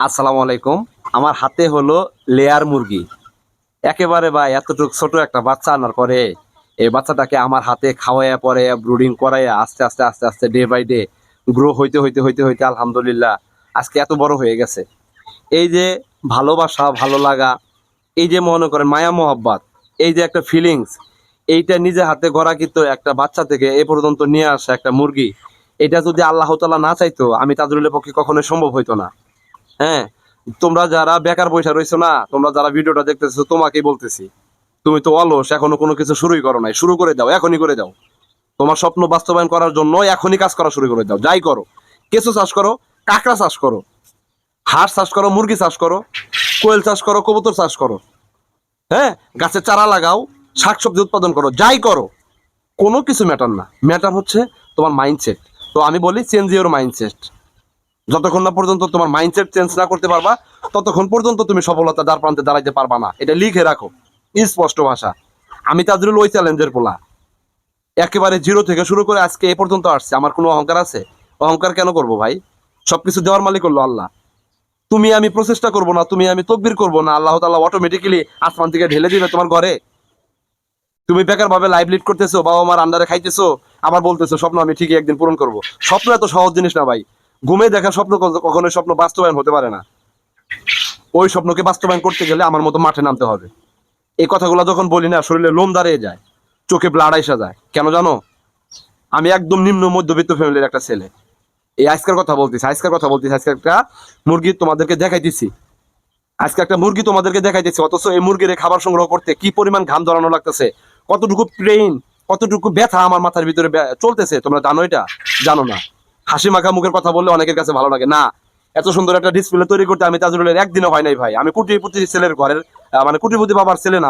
আসসালামু আলাইকুম। আমার হাতে হলো লেয়ার মুরগি। একেবারে ভাই এতটুকু ছোট একটা বাচ্চা আনার পরে এই বাচ্চাটাকে আমার হাতে খাওয়াইয়া পরে ব্রুডিং করাইয়া আস্তে আস্তে আস্তে আস্তে ডে বাই ডে গ্রো হইতে হইতে হইতে হইতে আলহামদুলিল্লাহ আজকে এত বড় হয়ে গেছে। এই যে ভালোবাসা, ভালো লাগা, এই যে মনে করেন মায়া মোহাব্বত, এই যে একটা ফিলিংস, এইটা নিজে হাতে গড়াকৃত একটা বাচ্চা থেকে এ পর্যন্ত নিয়ে আসা একটা মুরগি, এটা যদি আল্লাহ তাআলা না চাইতো আমি তাজরুলের পক্ষে কখনোই সম্ভব হইতো না। হ্যাঁ, তোমরা যারা বেকার বসে রয়েছো না, তোমরা যারা ভিডিওটা দেখতেছো, তোমাকেই বলতেছি, তুমি তো অলস, এখনো কোনো কিছু শুরুই করো নাই। শুরু করে দাও, এখনই করে দাও। তোমার স্বপ্ন বাস্তবায়ন করার জন্য এখনই কাজ করা শুরু করে দাও। যাই করো, কেঁচো চাষ করো, কাঁকড়া চাষ করো, হাঁস চাষ করো, মুরগি চাষ করো, কোয়েল চাষ করো, কবুতর চাষ করো। হ্যাঁ, গাছের চারা লাগাও, শাকসবজি উৎপাদন করো, যাই করো, কোনো কিছু ম্যাটার না। ম্যাটার হচ্ছে তোমার মাইন্ডসেট। তো আমি বলি, চেঞ্জ ইওর মাইন্ডসেট। যতক্ষণ না পর্যন্ত তোমার মাইন্ডসেট চেঞ্জ না করতে পারবা, ততক্ষণ পর্যন্ত তুমি সফলতা দ্বার প্রান্তে দাঁড়াইতে পারবা না। এটা লিখে রাখো, স্পষ্ট ভাষা। আমি তাজরুল ওই চ্যালেঞ্জের পোলা, একেবারে জিরো থেকে শুরু করে আজকে এ পর্যন্ত আসছে। আমার কোনো অহংকার আছে? অহংকার কেন করব ভাই? সবকিছু দেওয়ার মালিক হলো আল্লাহ। তুমি আমি প্রচেষ্টা করব না, তুমি আমি তকবির করব না, আল্লাহ তাআলা অটোমেটিক্যালি আসমান থেকে ঢেলে দিবে তোমার ঘরে। তুমি বেকার ভাবে লাইভ লিড করতেছো, বাবা মার আন্ডারে খাইতেছো, আবার বলতেছো স্বপ্ন আমি ঠিকই একদিন পূরণ করব। স্বপ্ন এত সহজ জিনিস না ভাই। ঘুমে দেখা স্বপ্ন কখনোই স্বপ্ন বাস্তবায়ন হতে পারে না। ওই স্বপ্নকে বাস্তবায়ন করতে গেলে আমার মতো মাঠে নামতে হবে। এই কথাগুলো যখন বলি না, শরীরে লোম দাঁড়িয়ে যায়, চোখে ব্লাড আইসা যায়। কেন জানো? আমি একদম নিম্ন মধ্যবিত্ত ফ্যামিলির একটা ছেলে। এই আজকের কথা বলতেছি, আজকে একটা মুরগি তোমাদেরকে দেখাইতেছি। আজকে একটা মুরগি তোমাদেরকে দেখাইতেছি, অথচ এই মুরগির খাবার সংগ্রহ করতে কি পরিমাণ ঘাম ধরানো লাগতেছে, কতটুকু প্রেইন, কতটুকু ব্যথা আমার মাথার ভিতরে চলতেছে, তোমরা জানো? এটা জানো না। হাসি মাখা মুখের কথা বললে অনেকের কাছে ভালো লাগে না। এত সুন্দর একটা ডিসপ্লে তৈরি করতে আমি তাজরুলের একদিনও হয় নাই ভাই। আমি কোটিপতি ছেলের ঘরের মানে কোটিপতি বাবার ছেলে না।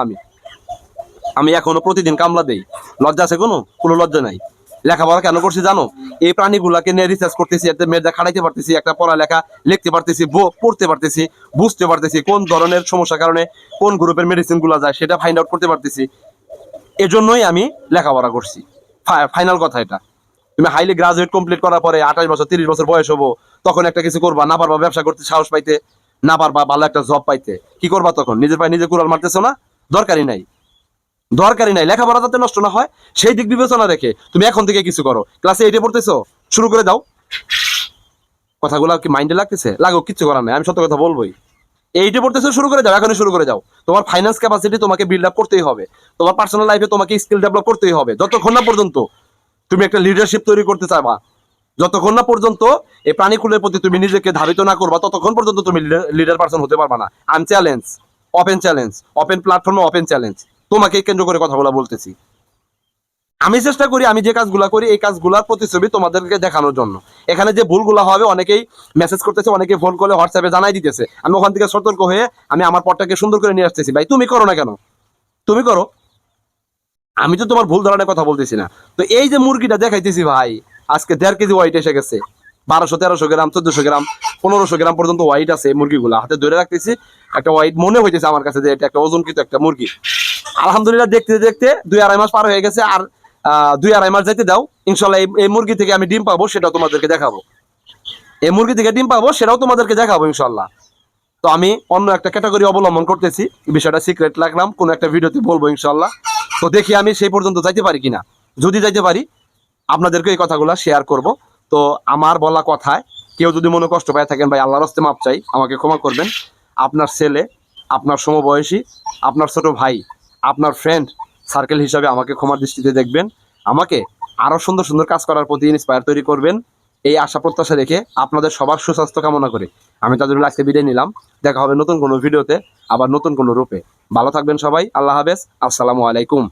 আমি এখনো প্রতিদিন কামলা দেই। লজ্জা আছে? কোনো লজ্জা নাই। লেখাপড়া কেন করছি জানো? এই প্রাণীগুলাকে নিয়ে রিসার্চ করতেছি, এতে মেয়েদের খাটাইতে পারতেছি, একটা পড়ালেখা লিখতে পারতেছি, পড়তে পারতেছি, বুঝতে পারতেছি কোন ধরনের সমস্যার কারণে কোন গ্রুপের মেডিসিন গুলা যায় সেটা ফাইন্ড আউট করতে পারতেছি। এজন্যই আমি লেখাপড়া করছি। ফাইনাল কথা এটা। তুমি হাইলি গ্রাজুয়েট কমপ্লিট করার পরে 28 বছর 30 বছর বয়স হবো, তখন একটা কিছু করবা, না পারবা ব্যবসা করতে সাহস পাইতে, না পারবা ভালো একটা জব পাইতে, কি করবা তখন? নিজের পায়ে নিজে কুড়াল মারতেছো না? দরকারই নাই, দরকারই নাই। লেখাপড়া যাতে নষ্ট না হয় সেই দিক বিবেচনা রেখে তুমি এখন থেকে কিছু করো। ক্লাসে 8-এ পড়তেছো, শুরু করে দাও। কথাগুলো কি মাইন্ডে লাগতেছে? লাগুক, কিচ্ছু করার নাই, আমি সত্য কথা বলবোই। 8-এ পড়তেছো, শুরু করে যাও, এখনই শুরু করে যাও। তোমার ফাইন্যান্স ক্যাপাসিটি তোমাকে বিল্ড আপ করতেই হবে। তোমার পার্সোনাল লাইফে তোমাকে স্কিল ডেভেলপ করতেই হবে। যতক্ষণ না পর্যন্ত তুমি একটা লিডারশিপ তৈরি করতে চাইবা, যতক্ষণ না পর্যন্ত এই প্রাণীকুলের প্রতি তুমি নিজেকে ধাবিত না করবা, ততক্ষণ পর্যন্ত তুমি লিডার পার্সন হতে পারবা না। আম চ্যালেঞ্জ, চ্যালেঞ্জ, ওপেন প্ল্যাটফর্মে ওপেন চ্যালেঞ্জ। তোমাকে কেন্দ্র করে কথাগুলো বলতেছি। আমি চেষ্টা করি, আমি যে কাজগুলো করি এই কাজগুলোর প্রতিছবি তোমাদেরকে দেখানোর জন্য। এখানে যে ভুলগুলো হবে, অনেকেই মেসেজ করতেছে, অনেকেই ফোন করে হোয়াটসঅ্যাপে জানাই দিতেছে। আমি ওখান থেকে সতর্ক হয়ে আমি আমার পথটাকে সুন্দর করে নিয়ে আসতেছি। ভাই তুমি করো না কেন? তুমি করো, আমি তো তোমার ভুল ধরনের কথা বলতেছি না। তো এই যে মুরগিটা দেখাইতেছি ভাই, আজকে 1.5 কেজি ওয়াইট এসে গেছে। 1200-1300 গ্রাম, 1400 গ্রাম, 1500 গ্রাম পর্যন্ত ওয়াইট আছে এই মুরগিগুলো। হাতে ধরে রাখতেছি, একটা ওয়াইট মনে হইতেছে আমার কাছে যে এটা একটা ওজনকৃত একটা মুরগি। আলহামদুলিল্লাহ, দেখতে দেখতে 2-2.5 মাস পার হয়ে গেছে। আর 2-2.5 মাস যাইতে দাও, ইনশাল্লাহ এই মুরগি থেকে আমি ডিম পাবো, সেটাও তোমাদেরকে দেখাবো। এই মুরগি থেকে ডিম পাবো, সেটাও তোমাদেরকে দেখাবো ইনশাল্লাহ। তো আমি অন্য একটা ক্যাটাগরি অবলম্বন করতেছি, বিষয়টা সিক্রেট রাখলাম, কোনো একটা ভিডিওতে বলবো ইনশাল্লাহ। তো দেখি আমি সেই পর্যন্ত যাইতে পারি কিনা। যদি যাইতে পারি, আপনাদেরকে এই কথাগুলো শেয়ার করব। তো আমার বলা কথায় কেউ যদি মনে কষ্ট পায় থাকেন, ভাই আল্লাহর হস্তে মাপ চাই, আমাকে ক্ষমা করবেন। আপনার ছেলে, আপনার সমবয়সী, আপনার ছোট ভাই, আপনার ফ্রেন্ড সার্কেল হিসাবে আমাকে ক্ষমার দৃষ্টিতে দেখবেন। আমাকে আরও সুন্দর সুন্দর কাজ করার প্রতি ইন্সপায়ার তৈরি করবেন, এই আশা প্রত্যাশা রেখে আপনাদের সবার সুস্বাস্থ্য কামনা করে আমি তাদের আজকে বিদায় নিলাম। দেখা হবে নতুন কোনো ভিডিওতে, আবার নতুন কোনো রূপে। ভালো থাকবেন সবাই। আল্লাহ হাফেজ। আসসালামু আলাইকুম।